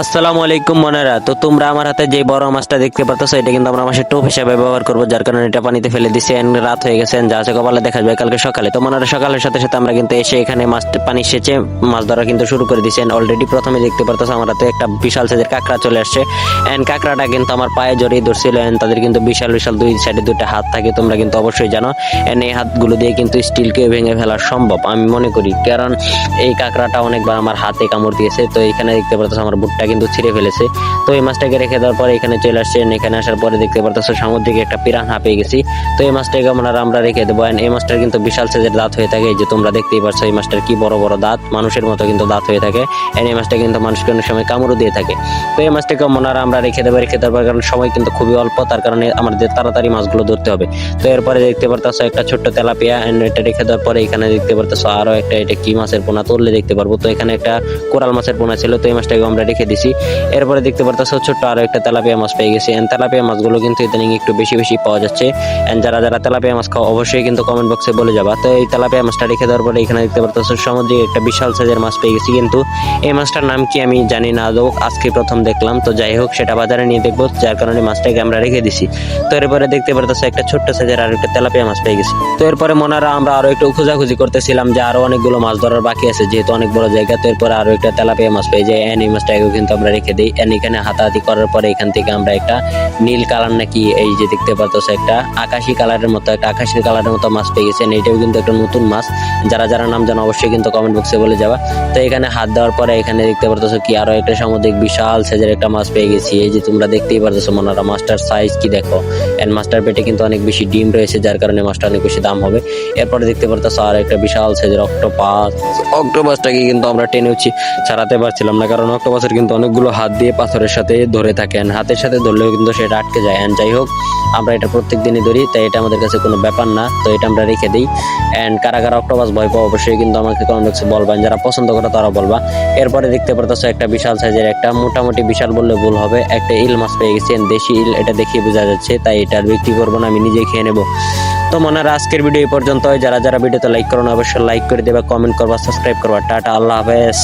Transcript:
আসসালামু আলাইকুম মনেরা। তো তোমরা আমার হাতে যে বড় মাছটা দেখতে পারতেছো, এটা কিন্তু আমরা মাছের টোপ হিসেবে ব্যবহার করবো, যার কারণে এটা পানিতে ফেলে দিছি। And রাত হয়ে গেছে, যা আছে কপালে দেখা যাবে কালকে সকালে। তো মনেরা সকালের সাথে সাথে আমরা কিন্তু এসে এখানে মাছ পানি সেচে মাছ ধরা কিন্তু শুরু করে দিছি। অলরেডি প্রথমে দেখতে পারতেছো আমার হাতে একটা বিশাল সাইজের কাঁকড়া চলে আসছে। এন্ড কাঁকড়াটা কিন্তু আমার পায়ে জড়িয়ে ধরছিল। এন্ড তাদের কিন্তু বিশাল বিশাল দুই সাইডে দুইটা হাত থাকে, তোমরা কিন্তু অবশ্যই জানো। এন্ড এই হাতগুলো দিয়ে কিন্তু স্টিলকে ভেঙে ফেলা সম্ভব আমি মনে করি, কারণ এই কাঁকড়াটা অনেকবার আমার হাতে কামড় দিয়েছে। তো এখানে দেখতে পারতেছো আমার বুটটা কিন্তু ছিঁড়ে ফেলেছে। তো এই মাছটাকে রেখে দেওয়ার পরে এখানে চলে আসছেন। এখানে আসার পরে দেখতে পারতেছো সামুদ্রিক একটা পিরানহা পেয়ে গেছি। তো এই মাছটাকে আমরা রেখে দেবো। এই মাছটার কিন্তু বিশাল সাইজের দাঁত হয়ে থাকে, এই যে তোমরা দেখতেই পারছো এই মাছটার কি বড় বড় দাঁত, মানুষের মতো কিন্তু দাঁত হয়ে থাকে। এই মাছটা কিন্তু মানুষকে অনেক সময় কামড়ও দিয়ে থাকে। তো এই মাছটাকে আমরা রেখে দেবো। কারণ সময় কিন্তু খুবই অল্প, তার কারণে আমাদের তাড়াতাড়ি মাছগুলো ধরতে হবে। তো এরপরে দেখতে পারতেছো একটা ছোট্ট তেলাপিয়া। এটা রেখে দেওয়ার পরে এখানে দেখতে পারতেছো আরো একটা, এটা কি মাছের পোনা তুললে দেখতে পারবো। তো এখানে একটা কোরাল মাছের পোনা ছিল, তো এই মাছটাকে আমরা রেখে দিছি। এরপরে দেখতে পারতেছো ছোট্ট আরো একটা তেলাপিয়া মাছ পেয়ে গেছি। তেলাপিয়া মাছগুলো কিন্তু ইদানিং একটু বেশি বেশি পাওয়া যাচ্ছে। যারা যারা তেলাপিয়া মাছ খাও অবশ্যই কিন্তু কমেন্ট বক্সে বলে যাবা। তো এই তেলাপিয়া মাছটা রেখে দেওয়ার পরে এখানে দেখতে পারতেছো সামুদ্রিক একটা বিশাল সাইজের মাছ পেয়ে গেছি, কিন্তু এই মাছটার নাম কি আমি জানি না, আদৌ আজকে প্রথম দেখলাম। তো যাই হোক, সেটা বাজারে নিয়ে দেখবো, যার কারণে মাছটাকে আমরা রেখে দিছি। তো এরপরে দেখতে পারতেছো একটা ছোট্ট সাইজের আর একটা তেলাপিয়া মাছ পেয়ে গেছি। তো এরপরে মনারা আমরা আরো একটু খোঁজাখুঁজি করতেছিলাম যে আরো অনেকগুলো মাছ ধরার বাকি আছে, যেহেতু অনেক বড় জায়গা। তো এরপরে আরো একটা তেলাপিয়া মাছ পেয়ে যায়। এই মাছটাকেও কিন্তু আমরা রেখে দিই। এখানে হাতাহাতি করার পরে এখান থেকে আমরা একটা নীল কালার নাকি এই যে দেখতে পারতেছো একটা আকাশি কালারের মতো মাছ পেয়ে গেছেন। এটাও কিন্তু একটা নতুন মাছ, যারা যারা নাম জানো অবশ্যই কিন্তু কমেন্ট বক্সে বলে যাবা। তো এখানে হাত দেওয়ার পরে এখানে দেখতে পারতেছো কি আরো একটা সামুদ্রিক বিশাল সাইজের একটা মাছ পেয়ে গেছি। এই যে তোমরা দেখতেই পারতেছো মনারা, মাছটার সাইজ কি দেখো। এন্ড মাছটার পেটে কিন্তু অনেক বেশি ডিম রয়েছে, যার কারণে মাছটা অনেক বেশি দাম হবে। এরপরে দেখতে পারতেছো আর একটা বিশাল সাইজের অক্টোপাসটাকে কিন্তু আমরা টেনে ছাড়াতে পারছিলাম না, কারণ অক্টোপাসের কিন্তু অনেকগুলো হাত দিয়ে পাথরের সাথে ধরে থাকেন, হাতের সাথে ধরলেও কিন্তু সেটা আটকে যায়। যাই হোক, আমরা এটা প্রত্যেক দিনই ধরি, তাই এটা আমাদের কাছে কোনো ব্যাপার না। তো এটা আমরা রেখে দিই। কারা কারা অক্টোপাস ভয় পাও অবশ্যই কিন্তু আমাকে কমেন্ট বক্সে বলবেন, যারা পছন্দ করে তারা বলবা। এরপরে দেখতে পারতেছো একটা বিশাল সাইজের একটা, মোটামুটি বিশাল বললে ভুল হবে, একটা ইল মাছ পেয়ে গেছি। দেশি ইল, এটা দেখিয়ে বোঝা যাচ্ছে, তাই এটা আর বিক্রি করবো না, আমি নিজেই খেয়ে নেবো। তো মনারা, আজকের ভিডিও এই পর্যন্ত। যারা যারা ভিডিওতে লাইক করো না অবশ্যই লাইক করে দেবা, কমেন্ট করবা, সাবস্ক্রাইব করবা। টাটা, আল্লাহ হাফেজ।